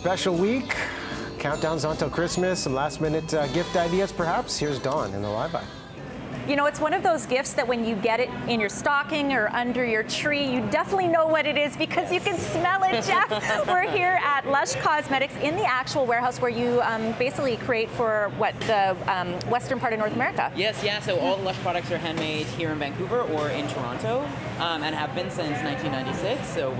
special week. Countdown's on till Christmas. Some last-minute gift ideas, perhaps. Here's Dawn in the Live-By. You know, it's one of those gifts that when you get it in your stocking or under your tree, you definitely know what it is because you can smell it, Jeff. We're here at Lush Cosmetics in the actual warehouse where you basically create for what, the western part of North America. Yes, yeah, so all the Lush products are handmade here in Vancouver or in Toronto and have been since 1996. So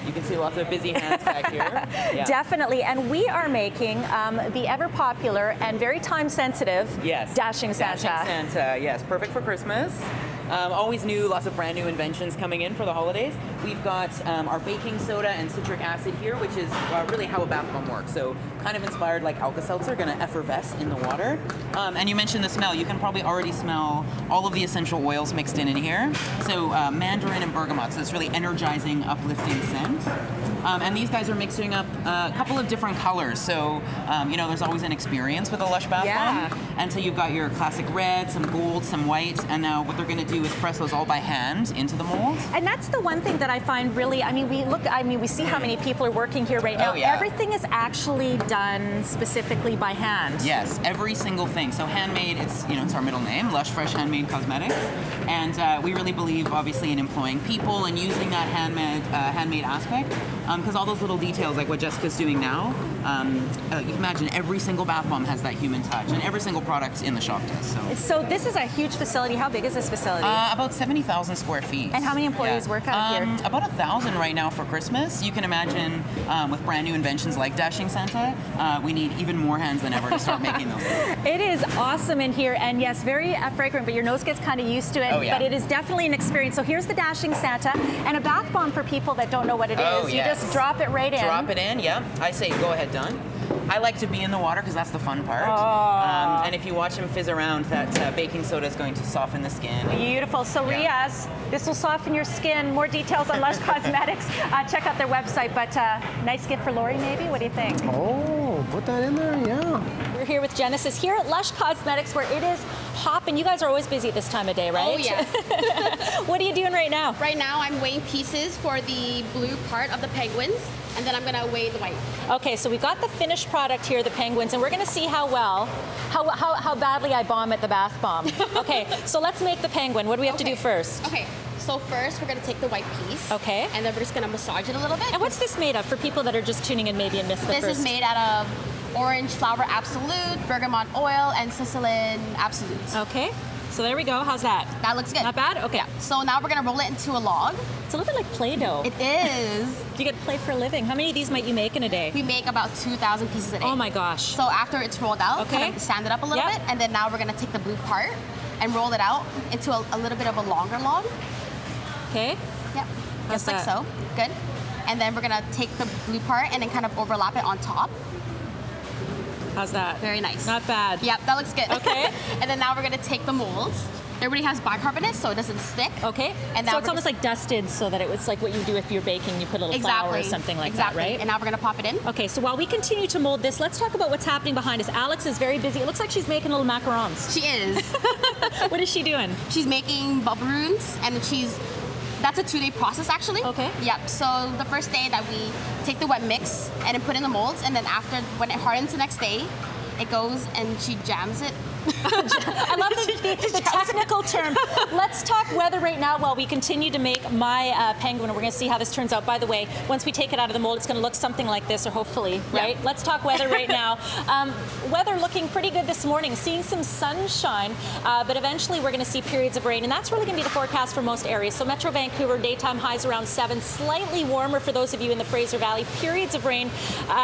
you can see lots of busy hands back here. Yeah. Definitely, and we are making the ever popular and very time sensitive Dashing Santa. Dashing Santa, yes. Perfect for Christmas. Always new, lots of brand new inventions coming in for the holidays. We've got our baking soda and citric acid here, which is really how a bath bomb works. So kind of inspired like Alka-Seltzer, gonna effervesce in the water. And you mentioned the smell. You can probably already smell all of the essential oils mixed in here. So mandarin and bergamot, so it's really energizing, uplifting scent. And these guys are mixing up a couple of different colors. So, you know, there's always an experience with a Lush bath bomb. And so you've got your classic red, some gold, some white, and now what they're going to do is press those all by hand into the mold. And that's the one thing that I find really, we see how many people are working here right now. Oh, yeah. Everything is actually done specifically by hand. Yes, every single thing. So handmade, it's our middle name, Lush Fresh Handmade Cosmetics. And we really believe, obviously, in employing people and using that handmade aspect. Because all those little details, like what Jessica's doing now, you can imagine every single bath bomb has that human touch, and every single product in the shop does. So this is a huge facility. How big is this facility? About 70,000 square feet. And how many employees work out here? About 1,000 right now for Christmas. You can imagine with brand new inventions like Dashing Santa, we need even more hands than ever to start making those. It is awesome in here, and yes, very fragrant, but your nose gets kind of used to it. Oh, yeah. But it is definitely an experience. So here's the Dashing Santa, and a bath bomb for people that don't know what it is. You just drop it right in. Drop it in, yeah. I say go ahead, Don. I like to be in the water because that's the fun part. And if you watch them fizz around, that baking soda is going to soften the skin. Beautiful. So Riaz, this will soften your skin. More details on Lush Cosmetics. Check out their website. But nice gift for Lori, maybe? What do you think? Oh, put that in there, yeah. We're here with Genesis here at Lush Cosmetics, where it is hopping. You guys are always busy at this time of day, right? Oh, yeah. What are you doing right now? Right now, I'm weighing pieces for the blue part of the penguins, and then I'm gonna weigh the white. Okay, so we've got the finished product here, the penguins, and we're gonna see how badly I bomb at the bath bomb. Okay, so let's make the penguin. What do we have to do first? Okay, so first we're gonna take the white piece. Okay. And then we're just gonna massage it a little bit. And what's this made of for people that are just tuning in maybe and missed the first? This is made out of orange flower absolute, bergamot oil, and Sicilian absolute. Okay. So there we go. How's that? That looks good. Not bad? Okay. Yeah. So now we're gonna roll it into a log. It's a little bit like Play-Doh. It is. Do you get to play for a living? How many of these might you make in a day? We make about 2,000 pieces a day. Oh my gosh. So after it's rolled out, kind of sand it up a little bit, and then now we're gonna take the blue part and roll it out into a little bit of a longer log. Okay. Yep. Just like so. Good. And then we're gonna take the blue part and then kind of overlap it on top. How's that? Very nice. Not bad. Yep, that looks good. Okay. And then now we're gonna take the molds. Everybody has bicarbonate so it doesn't stick. Okay. And now so it's almost like dusted so that it was like what you do if you're baking, you put a little flour or something like that, right? And now we're gonna pop it in. Okay, so while we continue to mold this, let's talk about what's happening behind us. Alex is very busy. It looks like she's making little macarons. She is. What is she doing? She's making bubballoons, and that's a 2-day process actually. Okay. Yep, so the first day that we take the wet mix and then put in the molds, and then after, when it hardens the next day, it goes and she jams it. I love the technical term. Let's talk weather right now while we continue to make my penguin. We're going to see how this turns out. By the way, once we take it out of the mold, it's going to look something like this, or hopefully, right? Let's talk weather right now. Weather looking pretty good this morning, seeing some sunshine, but eventually we're going to see periods of rain, and that's really going to be the forecast for most areas. So Metro Vancouver, daytime highs around 7, slightly warmer for those of you in the Fraser Valley. Periods of rain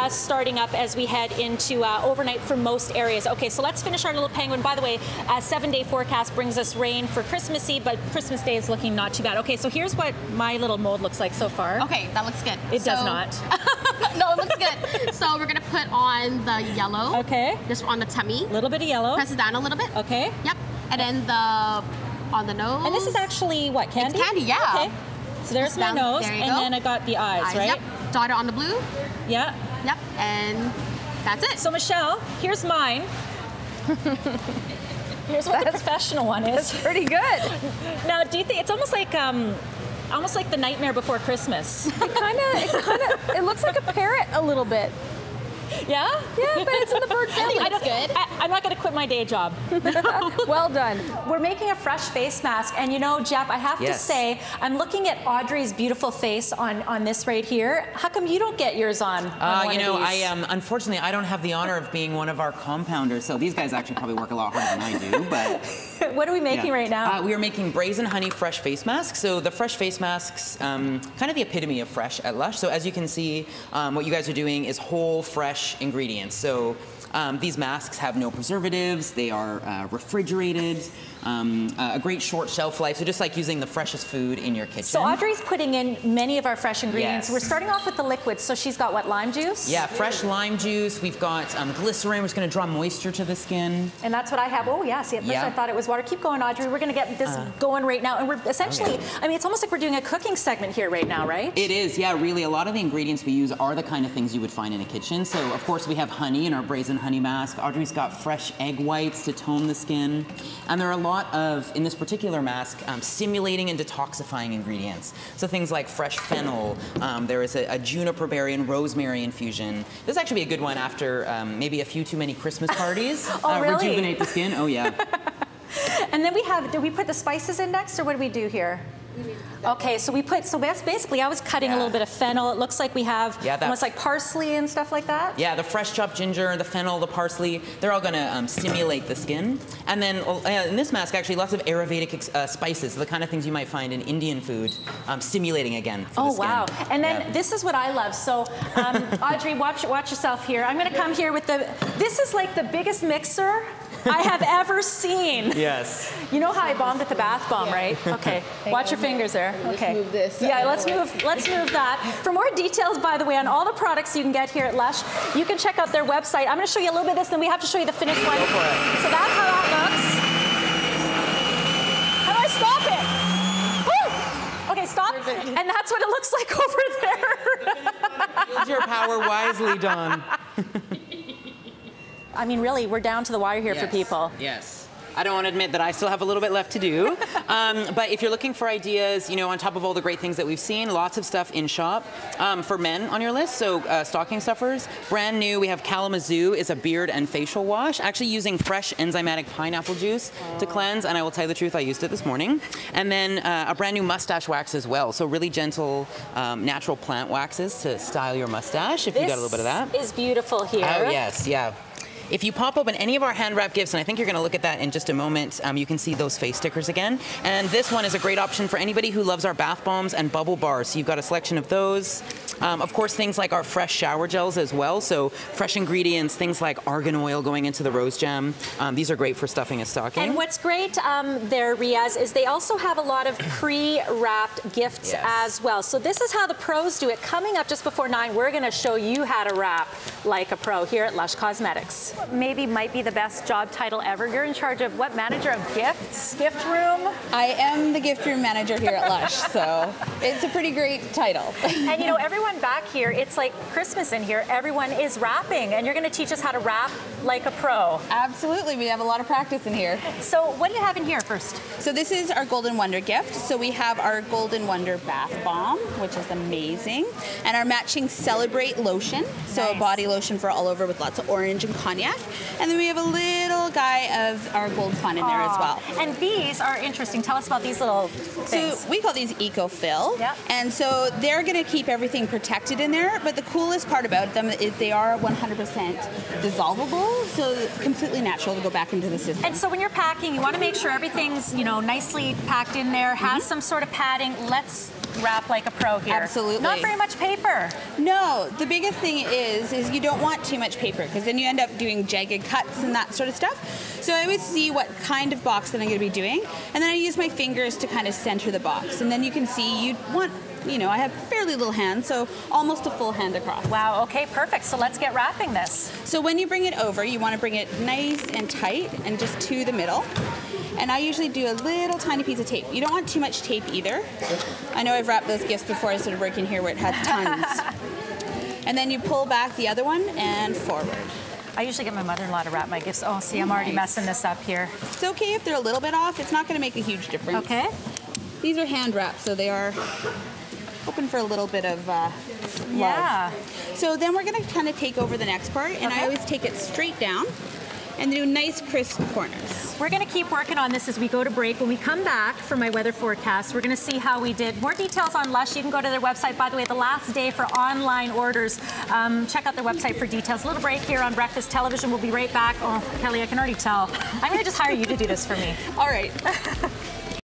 starting up as we head into overnight for most areas. Okay, so let's finish our little penguin. By the way, a 7-day forecast brings us rain for Christmas Eve, but Christmas Day is looking not too bad. Okay, so here's what my little mold looks like so far. Okay, that looks good. It does not. No, it looks good. So we're gonna put on the yellow. Okay. Just on the tummy. A little bit of yellow. Press it down a little bit. Okay. Yep. And then on the nose. And this is actually what, candy? It's candy, yeah. Okay. So there's my nose, and then I got the eyes, right? Yep. Dot it on the blue. Yeah. Yep. And that's it. So Michelle, here's mine. Here's what the professional one is. That's pretty good. Now, do you think it's almost like the Nightmare Before Christmas? It looks like a parrot a little bit. Yeah? Yeah, but it's in the bird family. It's good. I'm not going to quit my day job. Well done. We're making a fresh face mask, and you know, Jeff, I have to say, I'm looking at Audrey's beautiful face on this right here. How come you don't get yours on? You know, unfortunately, I don't have the honor of being one of our compounders, so these guys actually probably work a lot harder than I do, but... What are we making right now? We are making Brazen Honey Fresh Face Masks. So the fresh face masks, kind of the epitome of fresh at Lush. So as you can see, what you guys are doing is whole, fresh ingredients. So these masks have no preservatives. They are refrigerated. A great short shelf life, so just like using the freshest food in your kitchen. So Audrey's putting in many of our fresh ingredients. Yes. We're starting off with the liquids, so she's got what, lime juice? Yeah, fresh lime juice. We've got glycerin, which is going to draw moisture to the skin. And that's what I have. Oh, yeah, see, at first I thought it was water. Keep going, Audrey. We're going to get this going right now. And we're essentially, I mean, it's almost like we're doing a cooking segment here right now, right? It is, yeah, really. A lot of the ingredients we use are the kind of things you would find in a kitchen. So, of course, we have honey in our Brazen Honey Mask. Audrey's got fresh egg whites to tone the skin. And there are a lot of, in this particular mask, stimulating and detoxifying ingredients. So things like fresh fennel, there is a juniper berry and rosemary infusion. This is actually a good one after maybe a few too many Christmas parties. Really? Rejuvenate the skin, oh yeah. And then we have, do we put the spices in next, or what do we do here? Okay, so we put, so basically I was cutting a little bit of fennel. It looks like we have almost like parsley and stuff like that. Yeah, the fresh chopped ginger, the fennel, the parsley, they're all gonna stimulate the skin. And then in this mask, actually, lots of Ayurvedic spices, the kind of things you might find in Indian food, stimulating again for the skin. Wow. And then this is what I love. So Audrey, watch yourself here. I'm gonna come here with this is like the biggest mixer I have ever seen. Yes. You know how I bombed at the bath bomb, right? Okay. Watch your fingers there. Okay. Let's move this. Yeah, let's move that. For more details, by the way, on all the products you can get here at Lush, you can check out their website. I'm going to show you a little bit of this, then we have to show you the finished one. Go for it. So that's how that looks. How do I stop it? Woo! Okay, stop. And that's what it looks like over there. Use your power wisely, Dawn. I mean, really, we're down to the wire here for people. Yes. I don't want to admit that I still have a little bit left to do. But if you're looking for ideas, you know, on top of all the great things that we've seen, lots of stuff in shop for men on your list. So stocking stuffers, brand new. We have Kalamazoo is a beard and facial wash, actually using fresh enzymatic pineapple juice to cleanse. And I will tell you the truth, I used it this morning. And then a brand new mustache wax as well. So really gentle, natural plant waxes to style your mustache if you got a little bit of that. This is beautiful here. Oh, yes, yeah. If you pop open any of our hand wrap gifts, and I think you're going to look at that in just a moment, you can see those face stickers again. And this one is a great option for anybody who loves our bath bombs and bubble bars. So you've got a selection of those. Of course, things like our fresh shower gels as well. So fresh ingredients, things like argan oil going into the rose jam. These are great for stuffing a stocking. And what's great there, Riaz, is they also have a lot of pre-wrapped gifts as well. So this is how the pros do it. Coming up just before 9, we're going to show you how to wrap like a pro here at Lush Cosmetics. Maybe might be the best job title ever. You're in charge of what? Manager of gifts? Gift room? I am the gift room manager here at Lush, so it's a pretty great title. And you know, everyone back here, it's like Christmas in here. Everyone is wrapping, and you're going to teach us how to wrap like a pro. Absolutely, we have a lot of practice in here. So what do you have in here first? So this is our Golden Wonder gift. So we have our Golden Wonder bath bomb, which is amazing, and our matching Celebrate lotion. So a body lotion for all over with lots of orange and cognac. And then we have a little guy of our gold fun in there as well. And these are interesting. Tell us about these little things. So we call these Eco-Fill. Yep. And so they're going to keep everything protected in there. But the coolest part about them is they are 100% dissolvable, so completely natural to go back into the system. And so when you're packing, you want to make sure everything's, you know, nicely packed in there, has some sort of padding. Let's wrap like a pro here. Absolutely. Not very much paper. No, the biggest thing is you don't want too much paper, because then you end up doing jagged cuts and that sort of stuff. So I always see what kind of box that I'm going to be doing, and then I use my fingers to kind of center the box. And then you can see you want, you know, I have fairly little hands, so almost a full hand across. Wow, okay, perfect. So let's get wrapping this. So when you bring it over, you want to bring it nice and tight and just to the middle. And I usually do a little tiny piece of tape. You don't want too much tape either. I know I've wrapped those gifts before I started working here where it had tons. And then you pull back the other one and forward. I usually get my mother-in-law to wrap my gifts. Oh, see, I'm already messing this up here. It's okay if they're a little bit off. It's not going to make a huge difference. Okay. These are hand wrapped, so they are open for a little bit of Yeah. So then we're going to kind of take over the next part, and I always take it straight down and do nice crisp corners. We're going to keep working on this as we go to break. When we come back for my weather forecast, we're going to see how we did. More details on Lush. You can go to their website. By the way, the last day for online orders. Check out their website for details. A little break here on Breakfast Television. We'll be right back. Oh, Kelly, I can already tell. I'm going to just hire you to do this for me. All right.